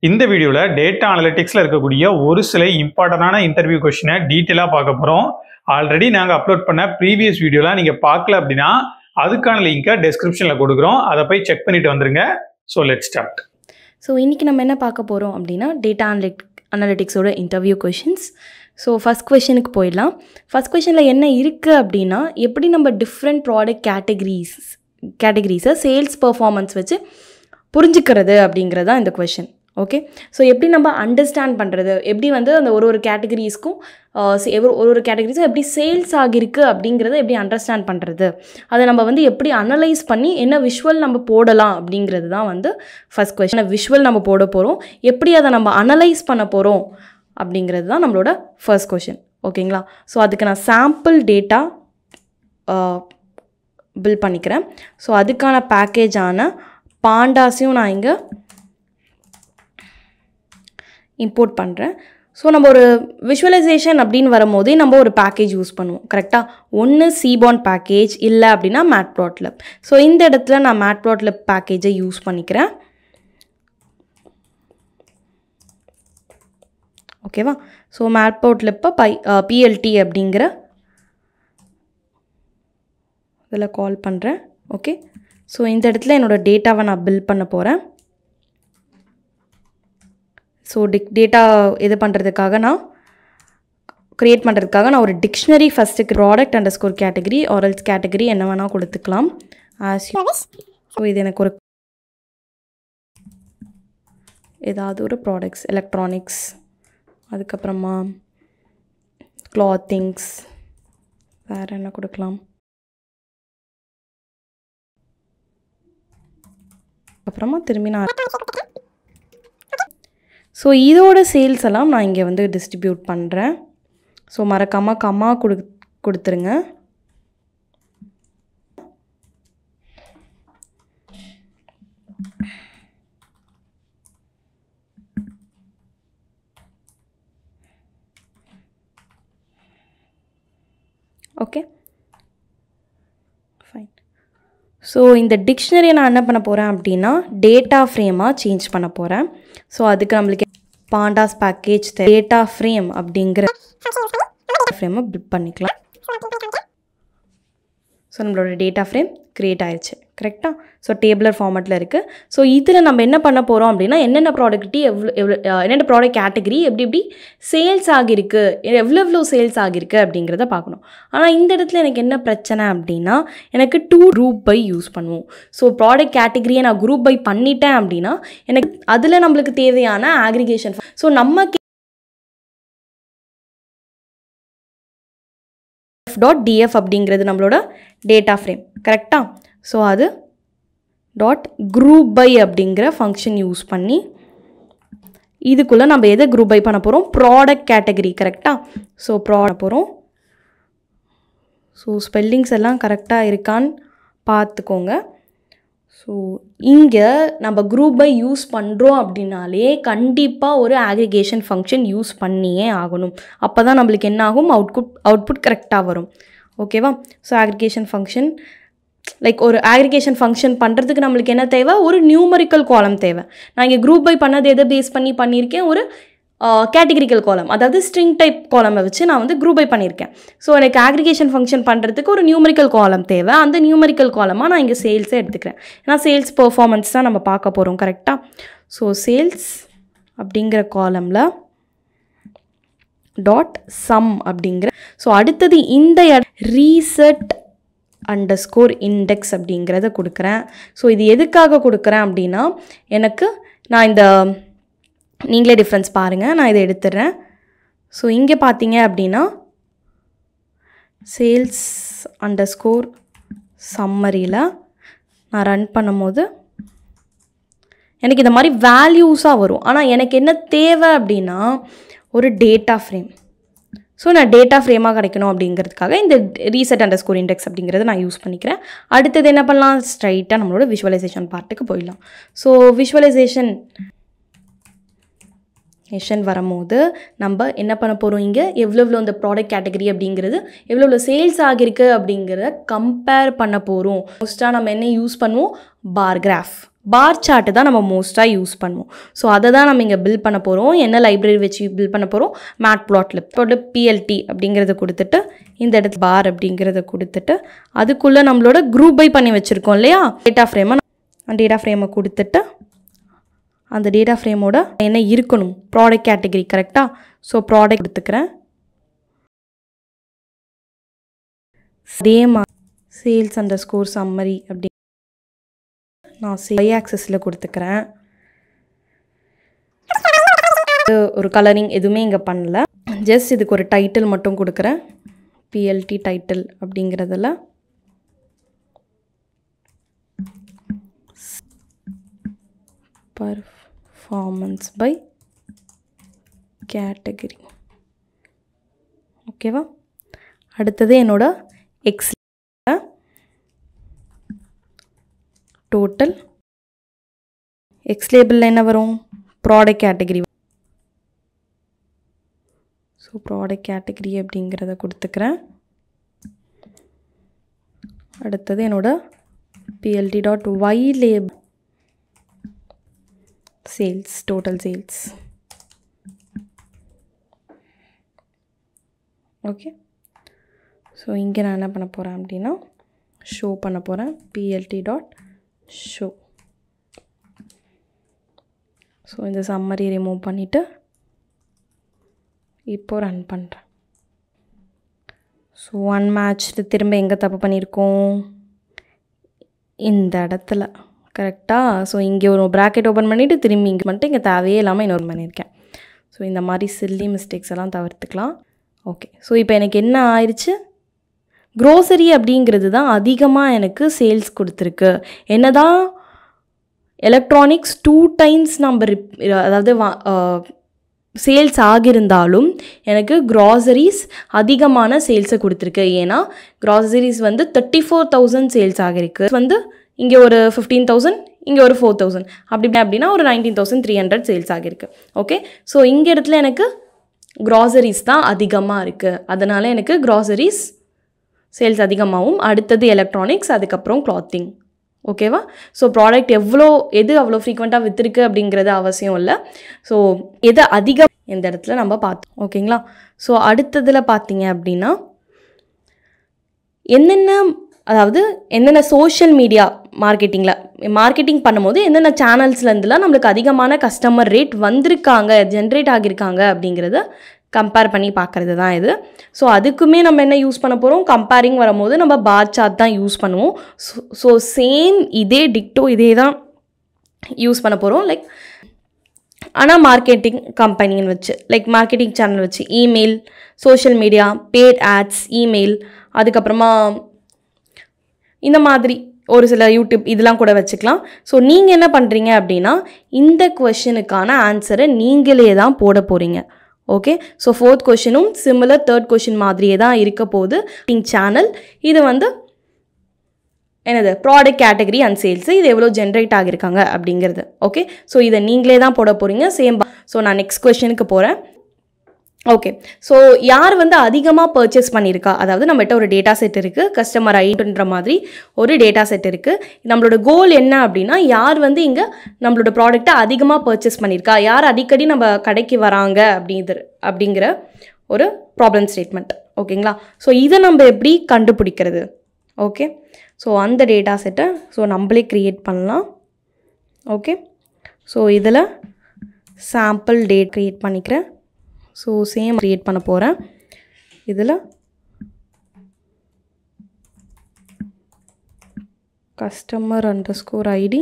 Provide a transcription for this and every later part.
இந்த வீடியோல டேட்டா அனலிட்டிக்ஸ்ல இருக்கக்கூடிய ஒரு சில இம்பார்ட்டன்டான இன்டர்வியூ கொஸ்டினை டீட்டெயிலா பார்க்க போறோம். ஆல்ரெடி நாங்க அப்லோட் பண்ண ப்ரீவியஸ் வீடியோலாம் நீங்க பார்க்கல அப்படின்னா அதுக்கான லிங்கை டெஸ்கிரிப்ஷன்ல கொடுக்குறோம். அதை போய் செக் பண்ணிட்டு வந்துருங்க. So let's start. ஸோ இன்றைக்கி நம்ம என்ன பார்க்க போகிறோம் அப்படின்னா டேட்டா அனலிட்டிக்ஸோட இன்டர்வியூ கொஷின்ஸ். ஸோ ஃபஸ்ட் கொஷனுக்கு போயிடலாம். ஃபஸ்ட் கொஷனில் என்ன இருக்குது அப்படின்னா, எப்படி நம்ம டிஃப்ரெண்ட் ப்ராடக்ட் கேட்டகரிஸை சேல்ஸ் பர்ஃபார்மன்ஸ் வச்சு புரிஞ்சுக்கிறது அப்படிங்கிறது தான் இந்த கொஷின். ஓகே, ஸோ எப்படி நம்ம அண்டர்ஸ்டாண்ட் பண்ணுறது, எப்படி வந்து அந்த ஒரு கேட்டகரிஸ்க்கும் ஒரு கேட்டகரிஸும் எப்படி சேல்ஸ் ஆகிருக்கு அப்படிங்கிறத எப்படி அண்டர்ஸ்டாண்ட் பண்ணுறது, அதை நம்ம வந்து எப்படி அனலைஸ் பண்ணி என்ன விஷுவல் நம்ம போடலாம் அப்படிங்கிறது தான் வந்து ஃபஸ்ட் கொஸ்டின். விஷுவல் நம்ம போட போகிறோம், எப்படி அதை நம்ம அனலைஸ் பண்ண போகிறோம் அப்படிங்கிறது தான் நம்மளோட ஃபர்ஸ்ட் கொஷின். ஓகேங்களா? ஸோ அதுக்கு நான் சாம்பிள் டேட்டா பில்ட் பண்ணிக்கிறேன். ஸோ அதுக்கான பேக்கேஜான பாண்டாஸையும் நான் இங்கே இம்போர்ட் பண்ணுறேன். ஸோ நம்ம ஒரு விஷுவலைசேஷன் அப்படின்னு வரும்போதே நம்ம ஒரு பேக்கேஜ் யூஸ் பண்ணுவோம். கரெக்டாக? ஒன்று சீபாண்ட் பேக்கேஜ், இல்லை அப்படின்னா மேட்ப்ளாட்லிப். ஸோ இந்த இடத்துல நான் மேட்ப்ளாட்லிப் பேக்கேஜை யூஸ் பண்ணிக்கிறேன். ஓகேவா? ஸோ மேட்ப்ளாட்லிப்பை பிஎல்டி அப்படிங்கிற இதில் கால் பண்ணுறேன். ஓகே, ஸோ இந்த இடத்துல என்னோடய டேட்டாவை நான் பில்ட் பண்ண போகிறேன். ஸோ டேட்டா இது பண்ணுறதுக்காக க்ரியேட் பண்ணுறதுக்காக நான் ஒரு டிக்ஷனரி ஃபஸ்ட்டு ப்ராடக்ட் _ கேட்டகரி ஆரல்ஸ் கேட்டகரி என்ன வேணால் கொடுத்துக்கலாம். ஸோ இது எனக்கு ஒரு ஏதாவது ஒரு ப்ராடக்ட்ஸ், எலக்ட்ரானிக்ஸ், அதுக்கப்புறமா கிளாத்திங்ஸ், வேறு என்ன கொடுக்கலாம், அப்புறமா திரும்பி நான் ஸோ இதோட சேல்ஸ் எல்லாம் நான் இங்கே வந்து டிஸ்ட்ரிபியூட் பண்ணுறேன். ஸோ மறக்காமல் கம்மா கொடுத்துருங்க. Okay, fine. ஸோ இந்த டிக்ஷனரியை நான் என்ன பண்ண போகிறேன் அப்படின்னா டேட்டா ஃப்ரேமாக சேஞ்ச் பண்ண போகிறேன். ஸோ அதுக்கு நம்மளுக்கு பாண்டாஸ் பேக்கேஜ் டேட்டா ஃப்ரேம் அப்படிங்கிற ஃப்ரேமை பில்ட் பண்ணிக்கலாம். ஸோ நம்மளோட டேட்டா ஃப்ரேம் க்ரியேட் ஆயிடுச்சு. கரெக்டாக? ஸோ டேபிளர் ஃபார்மேட்டில் இருக்குது. ஸோ இதில் நம்ம என்ன பண்ண போகிறோம் அப்படின்னா என்னென்ன ப்ராடக்ட் என்னென்ன ப்ராடக்ட் கேட்டகரி எப்படி சேல்ஸ் ஆகிருக்கு, எவ்வளோ சேல்ஸ் ஆகிருக்கு அப்படிங்கிறத பார்க்கணும். ஆனால் இந்த இடத்துல எனக்கு என்ன பிரச்சனை அப்படின்னா, எனக்கு 2 குரூப் பை யூஸ் பண்ணுவோம். ஸோ ப்ராடக்ட் கேட்டகரியை நான் குரூப் பை பண்ணிட்டேன் அப்படின்னா எனக்கு அதில் நம்மளுக்கு தேவையான ஆக்ரிகேஷன், ஸோ நம்ம .df அப்படிங்கிறது நம்மளோட டேட்டா ஃப்ரேம். கரெக்டாக? ஸோ அது .group by அப்படிங்கிற ஃபங்க்ஷன் யூஸ் பண்ணி இதுக்குள்ளே நம்ம எதை குரூப் பை பண்ண போகிறோம், ப்ராடக்ட் கேட்டகரி. கரெக்டாக? ஸோ போகிறோம். ஸோ ஸ்பெல்லிங்ஸ் எல்லாம் கரெக்டாக இருக்கான்னு பார்த்துக்கோங்க. ஸோ இங்கே நம்ம குரூப் பை யூஸ் பண்ணுறோம் அப்படின்னாலே கண்டிப்பாக ஒரு ஆக்ரிகேஷன் ஃபங்க்ஷன் யூஸ் பண்ணியே ஆகணும். அப்போ தான் நம்மளுக்கு என்ன ஆகும், அவுட்புட் கரெக்டாக வரும். ஓகேவா? ஸோ ஆக்ரிகேஷன் ஃபங்க்ஷன் ஒரு ஆக்ரிகேஷன் ஃபங்க்ஷன் பண்ணுறதுக்கு நம்மளுக்கு என்ன தேவை, ஒரு நியூமரிக்கல் காலம் தேவை. நான் இங்கே குரூப் பை பண்ணது எதை பேஸ் பண்ணியிருக்கேன், ஒரு கேட்டகரிக்கல் காலம், அதாவது ஸ்ட்ரிங் டைப் காலமை வச்சு நான் வந்து குரூப் பை பண்ணியிருக்கேன். ஸோ எனக்கு ஆக்ரிகேஷன் ஃபங்க்ஷன் பண்ணுறதுக்கு ஒரு நியூமரிக்கல் காலம் தேவை. அந்த நியூமரிக்கல் காலமாக நான் இங்கே சேல்ஸை எடுத்துக்கிறேன். ஏன்னா சேல்ஸ் பர்ஃபார்மன்ஸ் தான் நம்ம பார்க்க போகிறோம். கரெக்டாக? ஸோ சேல்ஸ் அப்படிங்கிற காலமில் .sum அப்படிங்கிற, ஸோ அடுத்தது இந்த ரீசெட் _index அப்படிங்கிறத கொடுக்குறேன். ஸோ இது எதுக்காக கொடுக்குறேன் அப்படின்னா நான் இந்த நீங்களே டிஃப்ரென்ஸ் பாருங்கள், நான் இதை எடுத்துடுறேன். ஸோ இங்கே பார்த்தீங்க அப்படின்னா சேல்ஸ் _ சம்மரியில் நான் ரன் பண்ணும்போது எனக்கு இந்த மாதிரி வேல்யூஸாக வரும். ஆனால் எனக்கு என்ன தேவை அப்படின்னா ஒரு டேட்டா ஃப்ரேம். ஸோ நான் டேட்டா ஃப்ரேமாக கிடைக்கணும் அப்படிங்கிறதுக்காக இந்த ரீசெட் _ index அப்படிங்கிறத நான் யூஸ் பண்ணிக்கிறேன். அடுத்தது என்ன பண்ணலாம், ஸ்ட்ரைட்டாக நம்மளோட விஷுவலைசேஷன் பார்ட்டுக்கு போயிடலாம். ஸோ விஷுவலைசேஷன் வரும்போது நம்ம என்ன பண்ண போகிறோம், இங்கே எவ்வளோ இந்த ப்ராடக்ட் கேட்டகரி அப்படிங்கிறது எவ்வளோ சேல்ஸ் ஆகிருக்கு அப்படிங்கிறத கம்பேர் பண்ண போகிறோம். மோஸ்ட்டாக நம்ம என்ன யூஸ் பண்ணுவோம், பார் கிராஃப். பார் சார்ட்டு தான் நம்ம மோஸ்ட்டாக யூஸ் பண்ணுவோம். ஸோ அதை தான் நம்ம இங்கே பில்ட் பண்ண போகிறோம். என்ன லைப்ரரி வச்சு பில்ட் பண்ண போகிறோம்? மேட்ப்ளாட்லிப். போட்டு பிஎல்டி அப்படிங்கிறத கொடுத்துட்டு இந்த இடத்துல பார் அப்படிங்கிறத கொடுத்துட்டு அதுக்குள்ளே நம்மளோட குரூப் பை பண்ணி வச்சுருக்கோம் இல்லையா டேட்டா ஃப்ரேமை கொடுத்துட்டு அந்த டேட்டா ஃப்ரேமோட என்ன இருக்கணும்? Product category. கரெக்டாக? ஸோ ப்ராடக்ட் கொடுத்துக்கிறேன். அதே மாதிரி சேல்ஸ் அண்டர் ஸ்கோர் சம்மரி அப்படி நான் y ஆக்சஸில் கொடுத்துக்கிறேன். ஒரு கலரிங் எதுவுமே இங்கே பண்ணல. ஜஸ்ட் இதுக்கு ஒரு டைட்டில் மட்டும் கொடுக்குறேன். பிஎல்டி டைட்டில் அப்படிங்கிறதுல பர்ஃபார்மன்ஸ் பை கேட்டகரி. ஓகேவா? அடுத்தது என்னோட எக்ஸ் டோட்டல் எக்ஸ் லேபிளில் என்ன வரும்? Product category. So product category அப்படிங்கிறத கொடுத்துக்கிறேன். அடுத்தது என்னோட PLT dot y label sales, total sales. Okay. So இங்கே நான் என்ன பண்ண போகிறேன் அப்படின்னா ஷோ பண்ண போகிறேன். PLT dot show. ஸோ இந்த சம்மரி ரிமூவ் பண்ணிவிட்டு இப்போ ரன் பண்ணுறேன். ஸோ அன்மேட்ச்டு திரும்ப எங்கே தப்பு பண்ணியிருக்கோம்? இந்த இடத்துல. கரெக்டாக? ஸோ இங்கே ஒரு ப்ராக்கெட் ஓப்பன் பண்ணிவிட்டு திரும்பி இங்கே மட்டும் இங்கே தேவையே இல்லாமல் இன்னொரு பண்ணியிருக்கேன். ஸோ இந்த மாதிரி சில்லி மிஸ்டேக்ஸ் எல்லாம் தவிர்த்துக்கலாம். ஓகே. ஸோ இப்போ எனக்கு என்ன ஆயிடுச்சு? க்ரோசரி அப்படிங்கிறது தான் அதிகமாக எனக்கு சேல்ஸ் கொடுத்துருக்கு. என்ன தான் எலக்ட்ரானிக்ஸ் 2 times நம்ம அதாவது சேல்ஸ் ஆகியிருந்தாலும் எனக்கு க்ராசரிஸ் அதிகமான சேல்ஸை கொடுத்துருக்கு. ஏன்னா க்ராசரிஸ் வந்து 34,000 சேல்ஸ் ஆகிருக்கு. வந்து இங்கே ஒரு 15,000, இங்கே ஒரு 4,000 அப்படின்னா ஒரு 19,300 சேல்ஸ் ஆகிருக்கு. ஓகே. ஸோ இங்கே இடத்துல எனக்கு க்ராசரிஸ் தான் அதிகமாக இருக்குது. அதனால் எனக்கு க்ராசரிஸ் சேல்ஸ் அதிகமாகவும், அடுத்தது எலக்ட்ரானிக்ஸ், அதுக்கப்புறம் கிளாத்திங். ஓகேவா? ஸோ ப்ராடக்ட் எது அவ்வளோ ஃப்ரீக்வெண்ட்டாக விற்றுருக்கு அப்படிங்கிறது அவசியம் இல்லை. ஸோ எது அதிகம் இந்த இடத்துல நம்ம பார்த்தோம். ஓகேங்களா? ஸோ அடுத்ததில் பார்த்தீங்க அப்படின்னா என்னென்ன சோஷியல் மீடியா மார்க்கெட்டிங் பண்ணும்போது என்னென்ன சேனல்ஸ்லேருந்துலாம் நம்மளுக்கு அதிகமான கஸ்டமர் ரேட் வந்திருக்காங்க, ஜென்ரேட் ஆகியிருக்காங்க அப்படிங்கிறத கம்பேர் பண்ணி பார்க்குறது தான் இது. ஸோ அதுக்குமே நம்ம என்ன யூஸ் பண்ண போகிறோம்? கம்பேரிங் வரும்போது நம்ம பார் சார்ட் தான் யூஸ் பண்ணுவோம். ஸோ சேம் டிக்டோ இதே தான் யூஸ் பண்ண போகிறோம். ஆனால் மார்க்கெட்டிங் கம்பெனின்னு வச்சு மார்க்கெட்டிங் சேனல் வச்சு email, social media, paid ads, email, அதுக்கப்புறமா இந்த மாதிரி ஒரு சில யூடியூப் இதெல்லாம் கூட வச்சுக்கலாம். ஸோ நீங்கள் என்ன பண்ணுறீங்க அப்படின்னா இந்த கொஷனுக்கான ஆன்சரை நீங்களே தான் போட போகிறீங்க. ஓகே. ஸோ 4th கொஷினும் சிமிலர் 3rd கொஷின் மாதிரியே தான் இருக்க போகுது. சேனல் இது வந்து என்னது? ப்ராடக்ட் கேட்டகரி அண்ட் சேல்ஸு இது எவ்வளோ ஜென்ரேட் ஆகியிருக்காங்க அப்படிங்கிறது. ஓகே. ஸோ இதை நீங்களே தான் போட போகிறீங்க. சேம். ஸோ நான் நெக்ஸ்ட் கொஷனுக்கு போகிறேன். ஓகே. ஸோ யார் வந்து அதிகமாக பர்ச்சேஸ் பண்ணியிருக்கா? அதாவது நம்மகிட்ட ஒரு டேட்டா செட் இருக்குது, கஸ்டமர் ஐடின்ற மாதிரி ஒரு டேட்டா செட் இருக்குது. நம்மளோட கோல் என்ன அப்படின்னா யார் வந்து இங்கே நம்மளோட ப்ராடக்ட்டை அதிகமாக பர்ச்சேஸ் பண்ணியிருக்கா, யார் அடிக்கடி நம்ம கடைக்கு வராங்க அப்படிங்கிற ஒரு ப்ராப்ளம் ஸ்டேட்மெண்ட். ஓகேங்களா? ஸோ இதை நம்ம எப்படி கண்டுபிடிக்கிறது? ஓகே. ஸோ அந்த டேட்டா செட்டை நம்மளே க்ரியேட் பண்ணலாம். ஓகே. ஸோ இதில் சாம்பிள் டேட் க்ரியேட் பண்ணிக்கிறேன். ஸோ சேம் க்ரியேட் பண்ண போகிறேன். இதில் கஸ்டமர் அண்டர்ஸ்கோர் ஐடி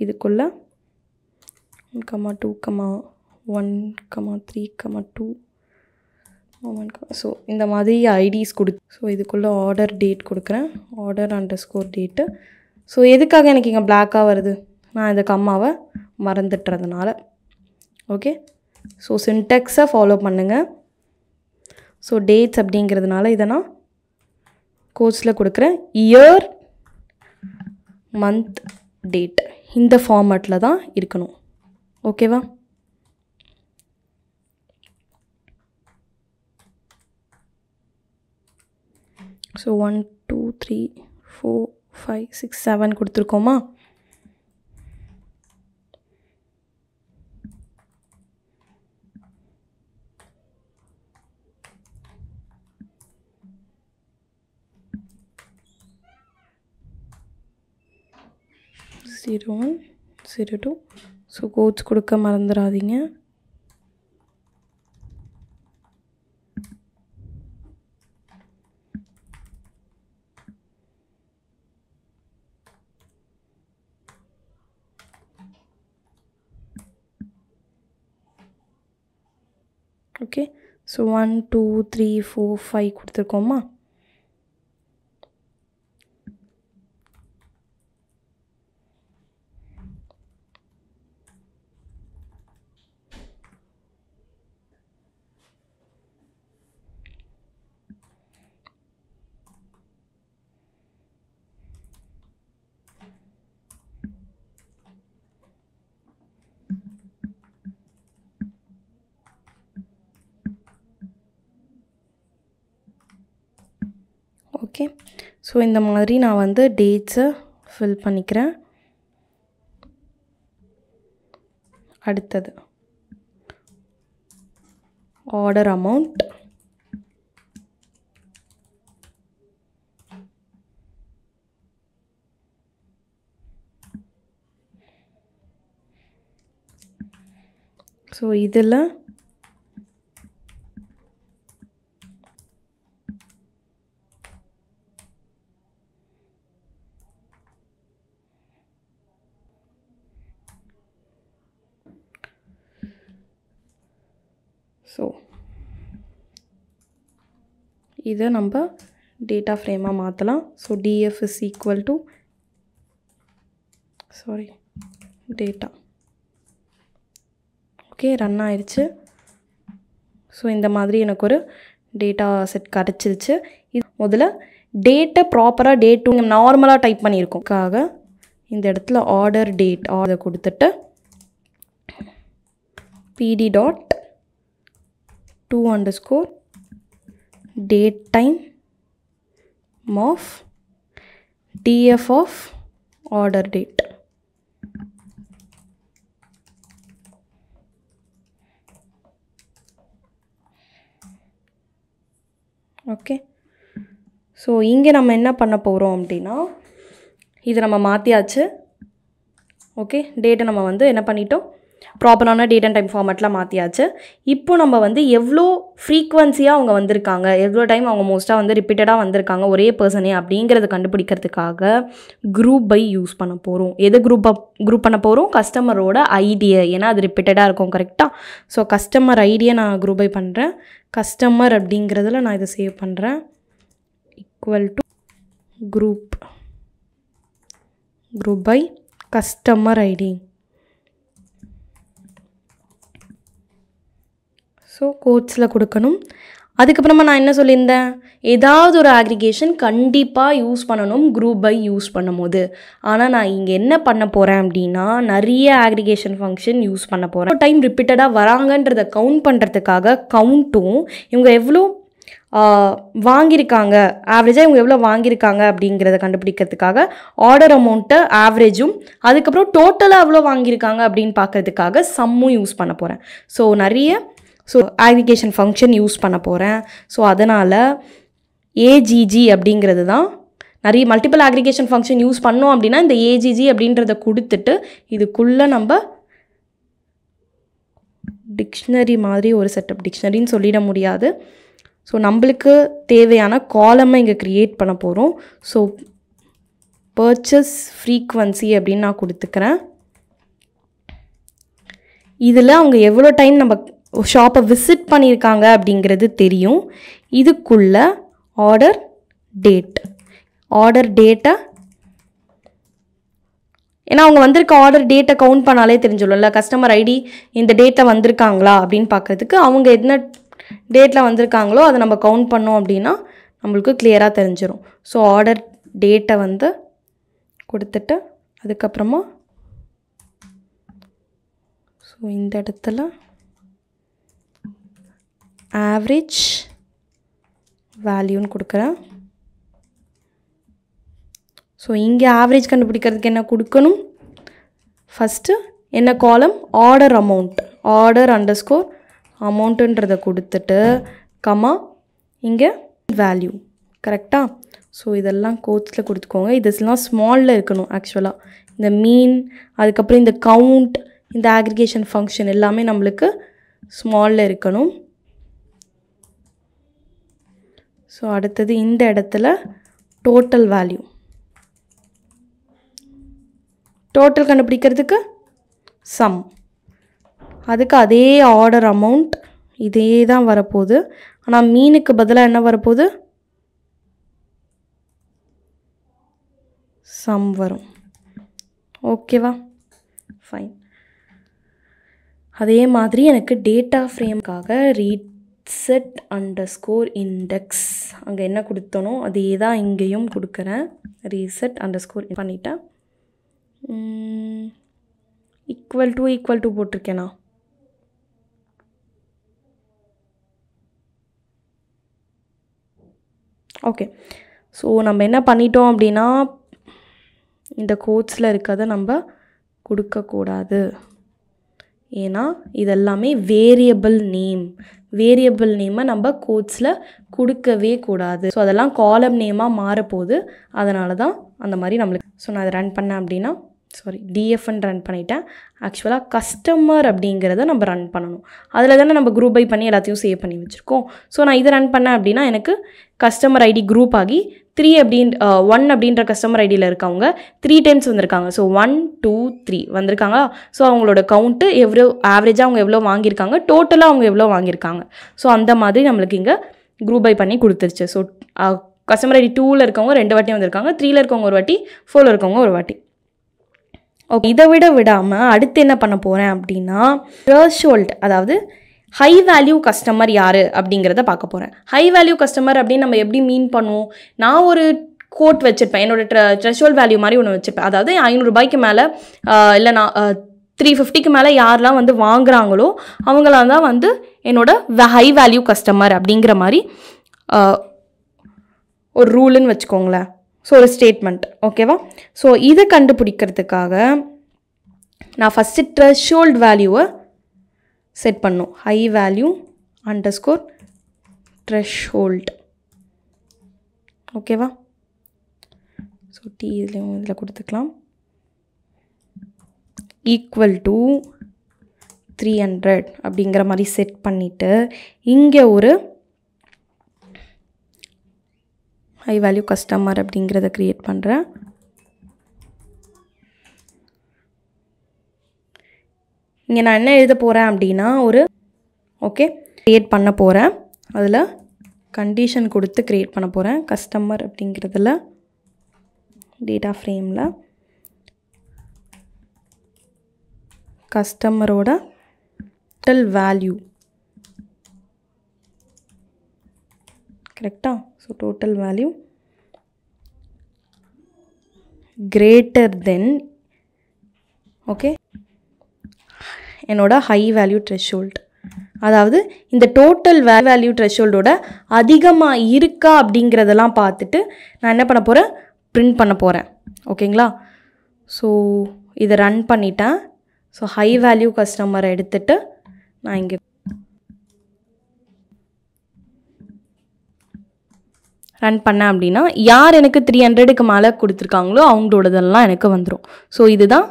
இதுக்குள்ள 1, 2, 1, 3, 2. ஸோ இந்த மாதிரி ஐடிஸ் ஸோ இதுக்குள்ளே ஆர்டர் டேட் கொடுக்குறேன். Order underscore date. ஸோ எதுக்காக எனக்கு இங்கே பிளாக்காக வருது? நான் இந்த கம்மாவை மறந்துட்டுறதுனால. ஓகே. ஸோ சின்டெக்ஸை ஃபாலோ பண்ணுங்கள். ஸோ டேட்ஸ் அப்படிங்கிறதுனால இதை நான் கோர்ஸில் கொடுக்குறேன். இயர், மந்த், டேட் இந்த ஃபார்மேட்டில் தான் இருக்கணும். ஓகேவா? ஸோ 1, 2, 3, 4, 5 6 7 கொடுத்துருக்கோமா? ஜீரோ 1 0 2. ஸோ கோட்ஸ் கொடுக்க மறந்துடாதீங்க. ஓகே. ஸோ 1 2 3 4 5 கொடுத்துருக்கோமா? ஓகே. ஸோ இந்த மாதிரி நான் வந்து டேட்ஸை ஃபில் பண்ணிக்கிறேன். அடுத்தது ஆர்டர் அமௌண்ட், ஸோ இதில் ஸோ இதை நம்ம டேட்டா ஃப்ரேமாக மாற்றலாம். So df is equal to data. Okay, run ஆயிடுச்சு. ஸோ இந்த மாதிரி எனக்கு ஒரு டேட்டா செட் கிடச்சிருச்சு. இது முதல்ல டேட்டை ப்ராப்பராக டேட் டூ நார்மலாக டைப் பண்ணியிருக்கோம். இந்த இடத்துல ஆர்டர் டேட் ஆர்டர் கொடுத்துட்டு pd dot to underscore date time of df of order date. Okay. So இங்கே நம்ம என்ன பண்ண போகிறோம் அப்படின்னா, இதை நம்ம மாற்றியாச்சு. ஓகே, டேட்டை நம்ம வந்து என்ன பண்ணிட்டோம், ப்ராப்பரான டேட் அண்ட் டைம் ஃபார்மேட்டில் மாற்றியாச்சு. இப்போ நம்ம வந்து எவ்வளோ ஃப்ரீக்வன்சியாக அவங்க வந்திருக்காங்க, எவ்வளோ டைம் அவங்க மோஸ்ட்டாக வந்து ரிப்பீட்டடாக வந்திருக்காங்க ஒரே பர்சனே அப்படிங்கிறத கண்டுபிடிக்கிறதுக்காக குரூப் பை யூஸ் பண்ண போகிறோம். எது குரூப் பண்ண போகிறோம்? கஸ்டமரோட ஐடியை, ஏன்னா அது ரிப்பீட்டடாக இருக்கும். கரெக்டாக. ஸோ கஸ்டமர் ஐடியை நான் குரூப் பை பண்ணுறேன். கஸ்டமர் அப்படிங்கிறதுல நான் இதை சேவ் பண்ணுறேன். Equal to group by customer ID. So கோட்ஸில் கொடுக்கணும். அதுக்கப்புறமா நான் என்ன சொல்லியிருந்தேன், ஏதாவது ஒரு ஆக்ரிகேஷன் கண்டிப்பாக யூஸ் பண்ணணும் குரூப் பை யூஸ் பண்ணும் போது. ஆனால் நான் இங்கே என்ன பண்ண போகிறேன் அப்படின்னா, நிறைய ஆக்ரிகேஷன் ஃபங்க்ஷன் யூஸ் பண்ண போகிறேன். டைம் ரிப்பீட்டடாக வராங்கன்றதை கவுண்ட் பண்ணுறதுக்காக கவுண்ட்டும், இவங்க எவ்வளோ வாங்கியிருக்காங்க, ஆவரேஜாக இவங்க எவ்வளோ வாங்கியிருக்காங்க அப்படிங்கிறத கண்டுபிடிக்கிறதுக்காக ஆர்டர் அமௌண்ட்டை ஆவரேஜும், அதுக்கப்புறம் டோட்டலாக எவ்வளோ வாங்கியிருக்காங்க அப்படின்னு பார்க்குறதுக்காக சம்மும் யூஸ் பண்ண போகிறேன். ஸோ நிறைய aggregation ஃபங்க்ஷன் யூஸ் பண்ண போகிறேன். ஸோ அதனால் AGG அப்படிங்கிறது தான் நிறைய மல்டிபிள் aggregation ஃபங்க்ஷன் யூஸ் பண்ணோம் அப்படின்னா இந்த AGG அப்படின்றத கொடுத்துட்டு இதுக்குள்ளே நம்ம டிக்ஷனரி மாதிரி ஒரு செட்டப், டிக்ஷனரின்னு சொல்லிட முடியாது. ஸோ நம்மளுக்கு தேவையான காலமை இங்கே க்ரியேட் பண்ண போகிறோம். ஸோ பர்ச்சேஸ் ஃப்ரீக்வன்சி அப்படின்னு நான் கொடுத்துக்கிறேன். இதில் அவங்க எவ்வளோ டைம் நம்ம ஷாப்பை விசிட் பண்ணியிருக்காங்க அப்படிங்கிறது தெரியும். இதுக்குள்ள ஆர்டர் டேட்டை, ஏன்னா அவங்க வந்திருக்க ஆர்டர் டேட்டை கவுண்ட் பண்ணாலே தெரிஞ்சுள்ளல, கஸ்டமர் ஐடி இந்த டேட்டில் வந்திருக்காங்களா அப்படின்னு பார்க்குறதுக்கு அவங்க என்ன டேட்டில் வந்திருக்காங்களோ அதை நம்ம கவுண்ட் பண்ணோம் அப்படின்னா நம்மளுக்கு கிளியராக தெரிஞ்சிடும். ஸோ ஆர்டர் டேட்டை வந்து கொடுத்துட்டு அதுக்கப்புறமா ஸோ இந்த இடத்துல ஆவரேஜ் வேல்யூன்னு கொடுக்குறேன். ஸோ இங்கே ஆவரேஜ் கண்டுபிடிக்கிறதுக்கு என்ன கொடுக்கணும்? ஃபஸ்ட்டு என்ன காலம்? ஆர்டர் அமௌண்ட், ஆர்டர் அண்டர்ஸ்கோர் அமௌண்ட்டுன்றதை கொடுத்துட்டு கமா இங்கே வேல்யூ. கரெக்டாக? ஸோ இதெல்லாம் கோட்ஸில் கொடுத்துக்கோங்க. இதெல்லாம் ஸ்மாலில் இருக்கணும் ஆக்சுவலாக. இந்த மீன், அதுக்கப்புறம் இந்த கவுண்ட், இந்த ஆக்ரிகேஷன் ஃபங்க்ஷன் எல்லாமே நம்மளுக்கு ஸ்மாலில் இருக்கணும். ஸோ அடுத்தது இந்த இடத்துல டோட்டல் வேல்யூ. டோட்டல் கண்டுபிடிக்கிறதுக்கு சம், அதுக்கு அதே ஆர்டர் அமௌண்ட் இதே தான் வரப்போகுது. ஆனால் மீனுக்கு பதிலாக என்ன வரப்போகுது? சம் வரும். ஓகேவா? ஃபைன். அதே மாதிரி எனக்கு டேட்டா ஃப்ரேம்காக ரீசெட் அண்டர்ஸ்கோர் இண்டெக்ஸ் அங்கே என்ன கொடுத்தனோ அதே தான் இங்கேயும் கொடுக்குறேன். ரீசெட் அண்டர்ஸ்கோர் பண்ணிட்டேன். ஈக்குவல் டு போட்டிருக்கேனா? ஓகே. ஸோ நம்ம என்ன பண்ணிட்டோம் அப்படின்னா, இந்த கோட்ஸில் இருக்கிறத நம்ம கொடுக்கக்கூடாது. ஏன்னா இதெல்லாமே வேரியபிள் நேமை நம்ம கோட்ஸில் கொடுக்கவே கூடாது. ஸோ அதெல்லாம் காலம் நேமாக மாறப்போகுது. அதனால தான் அந்த மாதிரி நம்மளுக்கு. ஸோ நான் அதை ரன் பண்ணேன் அப்படின்னா, டிஎஃப்ன்னு ரன் பண்ணிட்டேன். ஆக்சுவலாக கஸ்டமர் அப்படிங்கிறத நம்ம ரன் பண்ணணும். அதில் தானே நம்ம குரூப் பை பண்ணி எல்லாத்தையும் சேவ் பண்ணி வச்சுருக்கோம். ஸோ நான் இதை ரன் பண்ணேன் அப்படின்னா எனக்கு கஸ்டமர் ஐடி குரூப் ஆகி 1 அப்படின்ற கஸ்டமர் ஐடியில் இருக்கவங்க 3 டைம்ஸ் வந்திருக்காங்க. ஸோ 1 2 3 வந்திருக்காங்க. ஸோ அவங்களோட கவுண்ட்டு எவ்வளோ, ஆவரேஜாக அவங்க எவ்வளோ வாங்கியிருக்காங்க, டோட்டலாக அவங்க எவ்வளோ வாங்கியிருக்காங்க. ஸோ அந்த மாதிரி நம்மளுக்கு இங்கே குரூப் பை பண்ணி கொடுத்துருச்சு. ஸோ கஸ்டமர் ஐடி 2ல் இருக்கவங்க 2 வாட்டி வந்திருக்காங்க, 3ல் இருக்கவங்க 1 வாட்டி, 4ல் இருக்கவங்க 1 வாட்டி. ஓகே. இதை விடாமல் அடுத்து என்ன பண்ண போகிறேன் அப்படின்னா, த்ரெஷ்ஹோல்ட், அதாவது ஹை வேல்யூ கஸ்டமர் யார் அப்படிங்கிறத பார்க்க போகிறேன். ஹை வேல்யூ கஸ்டமர் அப்படின்னு நம்ம எப்படி மீன் பண்ணுவோம்? நான் ஒரு கோட் வச்சுருப்பேன், என்னோடய த்ரெஷ்ஹோல்ட் வேல்யூ மாதிரி ஒன்று வச்சுருப்பேன். அதாவது 500 ரூபாய்க்கு மேலே இல்லை நான் 350க்கு மேலே யாரெல்லாம் வந்து வாங்குகிறாங்களோ அவங்களாம் தான் வந்து என்னோட ஹை வேல்யூ கஸ்டமர் அப்படிங்கிற மாதிரி ஒரு ரூலுன்னு வச்சுக்கோங்களேன். ஸோ ஒரு ஸ்டேட்மெண்ட். ஓகேவா? ஸோ இதை கண்டுபிடிக்கிறதுக்காக நான் ஃபஸ்ட்டு த்ரெஷ்ஹோல்ட் வேல்யூவை செட் பண்ணும். High value underscore threshold. ஓகேவா? ஸோ இதில் கொடுத்துக்கலாம். ஈக்குவல் டு 300 அப்படிங்கிற மாதிரி செட் பண்ணிவிட்டு இங்கே ஒரு ஹை வேல்யூ கஸ்டமர் அப்படிங்கிறத க்ரியேட் பண்ணுறேன். இங்கே நான் என்ன எழுத போகிறேன் அப்படின்னா, ஒரு க்ரியேட் பண்ண போகிறேன். அதில் கண்டிஷன் கொடுத்து க்ரியேட் பண்ண போகிறேன். கஸ்டமர் அப்படிங்கிறதுல டேட்டா ஃப்ரேமில் கஸ்டமரோட டோட்டல் வேல்யூ. கரெக்டாக? So total value greater than என்னோட ஹை வேல்யூ த்ரெஷ்ஹோல்ட். அதாவது இந்த டோட்டல் வேல்யூ த்ரெஷ்ஹோல்டோட அதிகமாக இருக்கா அப்படிங்கிறதெல்லாம் பார்த்துட்டு நான் என்ன பண்ண போகிறேன்? பிரிண்ட் பண்ண போகிறேன். ஓகேங்களா? ஸோ இதை ரன் பண்ணிட்டேன். ஸோ ஹை வேல்யூ கஸ்டமரை எடுத்துகிட்டு நான் இங்கே ரன் பண்ணேன் அப்படின்னா யார் எனக்கு 300க்கு மேலே கொடுத்துருக்காங்களோ அவங்களோடதெல்லாம் எனக்கு வந்துடும். ஸோ இதுதான்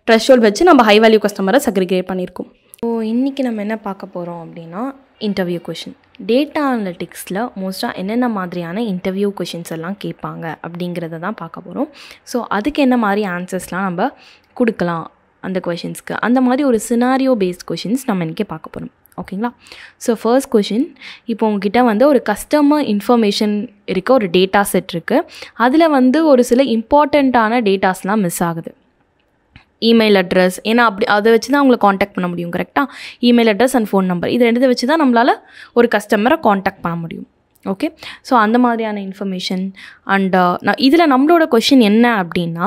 த்ரெஷ்ஹோல்ட் வச்சு நம்ம ஹை வேல்யூ கஸ்டமரை செக்ரிகேட் பண்ணியிருக்கோம். ஸோ இன்றைக்கி நம்ம என்ன பார்க்க போகிறோம் அப்படின்னா, இன்டர்வியூ கொஷின். டேட்டா அனலிட்டிக்ஸில் மோஸ்ட்டாக என்னென்ன மாதிரியான இன்டர்வியூ கொஷின்ஸ் எல்லாம் கேட்பாங்க அப்படிங்கிறத தான் பார்க்க போகிறோம். ஸோ அதுக்கு என்ன மாதிரி ஆன்சர்ஸ்லாம் நம்ம கொடுக்கலாம் அந்த கொஷின்ஸ்க்கு, அந்த மாதிரி ஒரு சினாரியோ பேஸ்ட் கொஷின்ஸ் நம்ம இன்றைக்கி பார்க்க போகிறோம். ஓகேங்களா? ஸோ ஃபர்ஸ்ட் கொஷின், இப்போ உங்ககிட்ட வந்து ஒரு கஸ்டமர் இன்ஃபர்மேஷன் இருக்க ஒரு டேட்டா செட் இருக்குது. அதில் வந்து ஒரு சில இம்பார்ட்டண்ட்டான டேட்டாஸ்லாம் மிஸ் ஆகுது. இமெயில் அட்ரஸ், ஏன்னா அப்படி அதை வச்சு தான் அவங்களை காண்டாக்ட் பண்ண முடியும். கரெக்டாக? Email address and phone number, இது ரெண்டு வச்சு தான் நம்மளால் ஒரு கஸ்டமரை காண்டாக்ட் பண்ண முடியும். ஓகே. ஸோ அந்த மாதிரியான இன்ஃபர்மேஷன். அண்ட் இதில் நம்மளோட கொஷின் என்ன அப்படின்னா,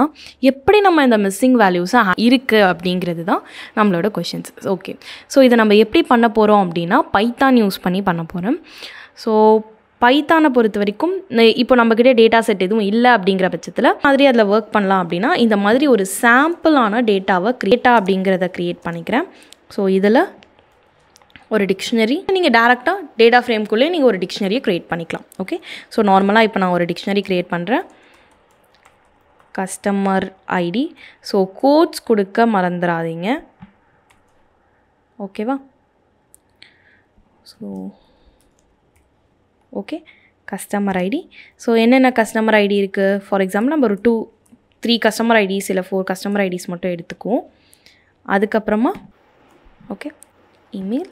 எப்படி நம்ம இந்த மிஸ்ஸிங் வேல்யூஸாக இருக்குது அப்படிங்கிறது தான் நம்மளோட கொஷின்ஸ். ஓகே. ஸோ இதை நம்ம எப்படி பண்ண போகிறோம் அப்படின்னா, பைத்தான் யூஸ் பண்ணி பண்ண போகிறோம். ஸோ பைத்தானை பொறுத்த வரைக்கும் இப்போ நம்மக்கிட்ட டேட்டா செட் எதுவும் இல்லை அப்படிங்கிற பட்சத்தில் மாதிரி அதில் ஒர்க் பண்ணலாம் அப்படின்னா இந்த மாதிரி ஒரு சாம்பிளான டேட்டாவை அப்படிங்கிறத க்ரியேட் பண்ணிக்கிறேன். ஸோ இதில் ஒரு டிக்ஷனரி நீங்கள் டேரெக்டாக டேட்டா ஃப்ரேம்குள்ளே நீங்கள் ஒரு டிக்ஷனரியை க்ரியேட் பண்ணிக்கலாம். ஓகே, ஸோ நார்மலாக இப்போ நான் ஒரு டிக்ஷனரி க்ரியேட் பண்ணுறேன். Customer ID. ஸோ கோட்ஸ் கொடுக்க மறந்துடாதீங்க. ஓகேவா? So okay, customer ID. So என்னென்ன கஸ்டமர் ஐடி இருக்குது? ஃபார் எக்ஸாம்பிள் நம்ம ஒரு 2-3 கஸ்டமர் ஐடிஸ் இல்லை 4 கஸ்டமர் ஐடிஸ் மட்டும் எடுத்துக்குவோம். அதுக்கப்புறமா ஓகே, இமெயில்,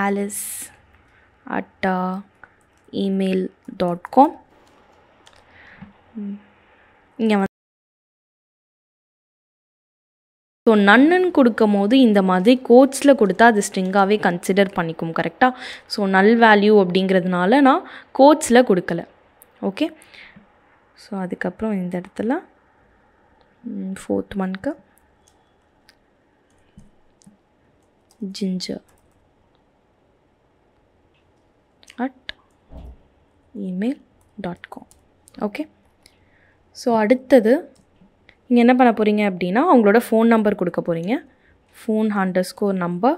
alice@email.com. இங்கே ஸோ நன்னு கொடுக்கும் போது இந்த மாதிரி கோட்ஸில் கொடுத்தா அது ஸ்ட்ரிங்காகவே கன்சிடர் பண்ணிக்கும். கரெக்டாக? ஸோ நல் வேல்யூ அப்படிங்கிறதுனால நான் கோட்ஸில் கொடுக்கல. ஓகே, ஸோ அதுக்கப்புறம் இந்த இடத்துல 4th ஒன்க்கு ginger@email.com. ஓகே, ஸோ அடுத்தது நீங்கள் என்ன பண்ண போகிறீங்க அப்படின்னா அவங்களோட ஃபோன் நம்பர் கொடுக்க போகிறீங்க. phone_number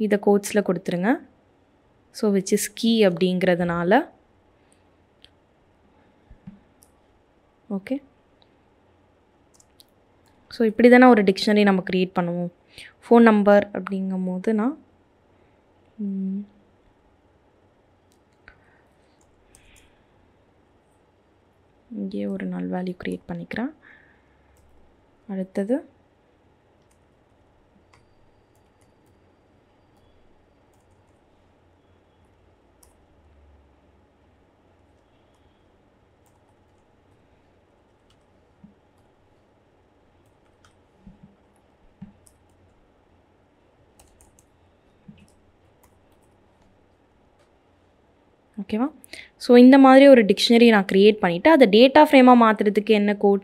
இதை கோட்ஸில் கொடுத்துருங்க. ஸோ விச் இஸ் கீ அப்படிங்கிறதுனால ஓகே. ஸோ இப்படி தானே ஒரு டிக்ஷனரி நம்ம க்ரியேட் பண்ணுவோம். ஃபோன் நம்பர் அப்படிங்கும் போது நான் இங்கே ஒரு நல் வேல்யூ க்ரியேட் பண்ணிக்கிறேன். அடுத்தது ஓகேவா? ஸோ இந்த மாதிரி ஒரு டிக்ஷனரி நான் க்ரியேட் பண்ணிவிட்டு அதை டேட்டா ஃப்ரேமாக மாற்றுறதுக்கு என்ன கோட்,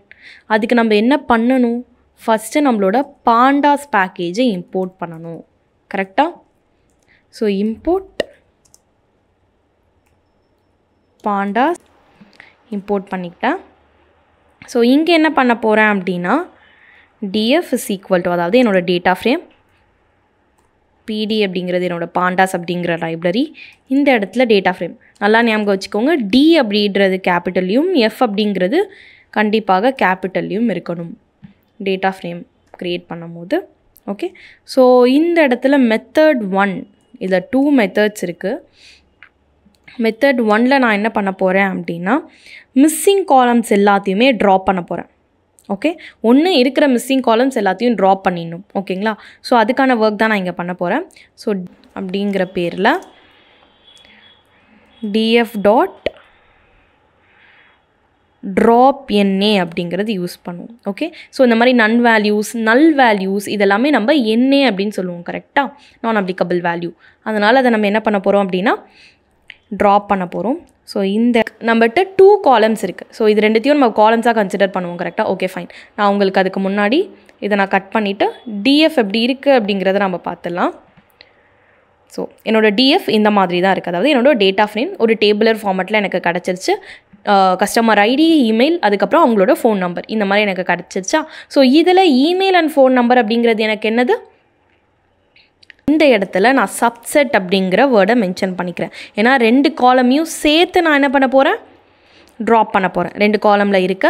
அதுக்கு நம்ம என்ன பண்ணணும்? ஃபஸ்ட்டு நம்மளோட பாண்டாஸ் பேக்கேஜை இம்போர்ட் பண்ணணும். கரெக்டாக? ஸோ இம்போர்ட் பாண்டாஸ் இம்போர்ட் பண்ணிக்கிட்டேன். ஸோ இங்கே என்ன பண்ண போகிறேன் அப்படின்னா df is equal to, அதாவது என்னோடய டேட்டா ஃப்ரேம், pd அப்படிங்கிறது என்னோடய பாண்டாஸ் அப்படிங்கிற லைப்ரரி, இந்த இடத்துல டேட்டா ஃப்ரேம் நல்லா ஞாபகம் வச்சுக்கோங்க. d அப்படின்றது கேபிட்டல்லையும் f அப்படிங்கிறது கண்டிப்பாக கேபிட்டல்லையும் இருக்கணும் டேட்டா ஃப்ரேம் க்ரியேட் பண்ணும் போது. ஓகே, ஸோ இந்த இடத்துல மெத்தட் 1 இதில் 2 மெத்தட்ஸ் இருக்குது. மெத்தட் 1ல் நான் என்ன பண்ண போகிறேன் அப்படின்னா மிஸ்ஸிங் காலம்ஸ் எல்லாத்தையுமே ட்ராப் பண்ண போகிறேன். ஓகே, ஒன்று இருக்கிற மிஸ்ஸிங் காலம்ஸ் எல்லாத்தையும் ட்ராப் பண்ணிடணும். ஓகேங்களா? ஸோ அதுக்கான ஒர்க் தான் நான் இங்கே பண்ண போகிறேன். ஸோ அப்படிங்கிற பேரில் df.drop NA அப்படிங்கிறது யூஸ் பண்ணுவோம். ஓகே, ஸோ இந்த மாதிரி நல் வேல்யூஸ் இதெல்லாமே நம்ம NA அப்படின்னு சொல்லுவோம். கரெக்டாக? நான் அப்ளிகபிள் வேல்யூ. அதனால் அதை நம்ம என்ன பண்ண போகிறோம் அப்படின்னா ட்ராப் பண்ண போகிறோம். ஸோ இந்த நம்மகிட்ட 2 காலம்ஸ் இருக்குது. ஸோ இது ரெண்டுத்தையும் நம்ம காலம்ஸாக கன்சிடர் பண்ணுவோம். கரெக்டாக? Okay, fine. நான் உங்களுக்கு அதுக்கு முன்னாடி இதை நான் கட் பண்ணிவிட்டு df எப்படி இருக்குது அப்படிங்கிறத நம்ம பார்த்துடலாம். ஸோ என்னோடய df இந்த மாதிரி தான் இருக்குது. அதாவது என்னோடய டேட்டா ஃப்ரேம் ஒரு டேபிளர் ஃபார்மேட்டில் எனக்கு கிடச்சிருச்சு. கஸ்டமர் ஐடி, இமெயில், அதுக்கப்புறம் அவங்களோட ஃபோன் நம்பர் இந்த மாதிரி எனக்கு கிடச்சிருச்சா. ஸோ இதில் இமெயில் அண்ட் ஃபோன் நம்பர் அப்படிங்கிறது எனக்கு என்னது? இந்த இடத்துல நான் சப்செட் அப்படிங்கிற வேர்டை மென்ஷன் பண்ணிக்கிறேன். ஏன்னா 2 காலமையும் சேர்த்து நான் என்ன பண்ண போகிறேன்? ட்ராப் பண்ண போகிறேன். 2 காலமில் இருக்க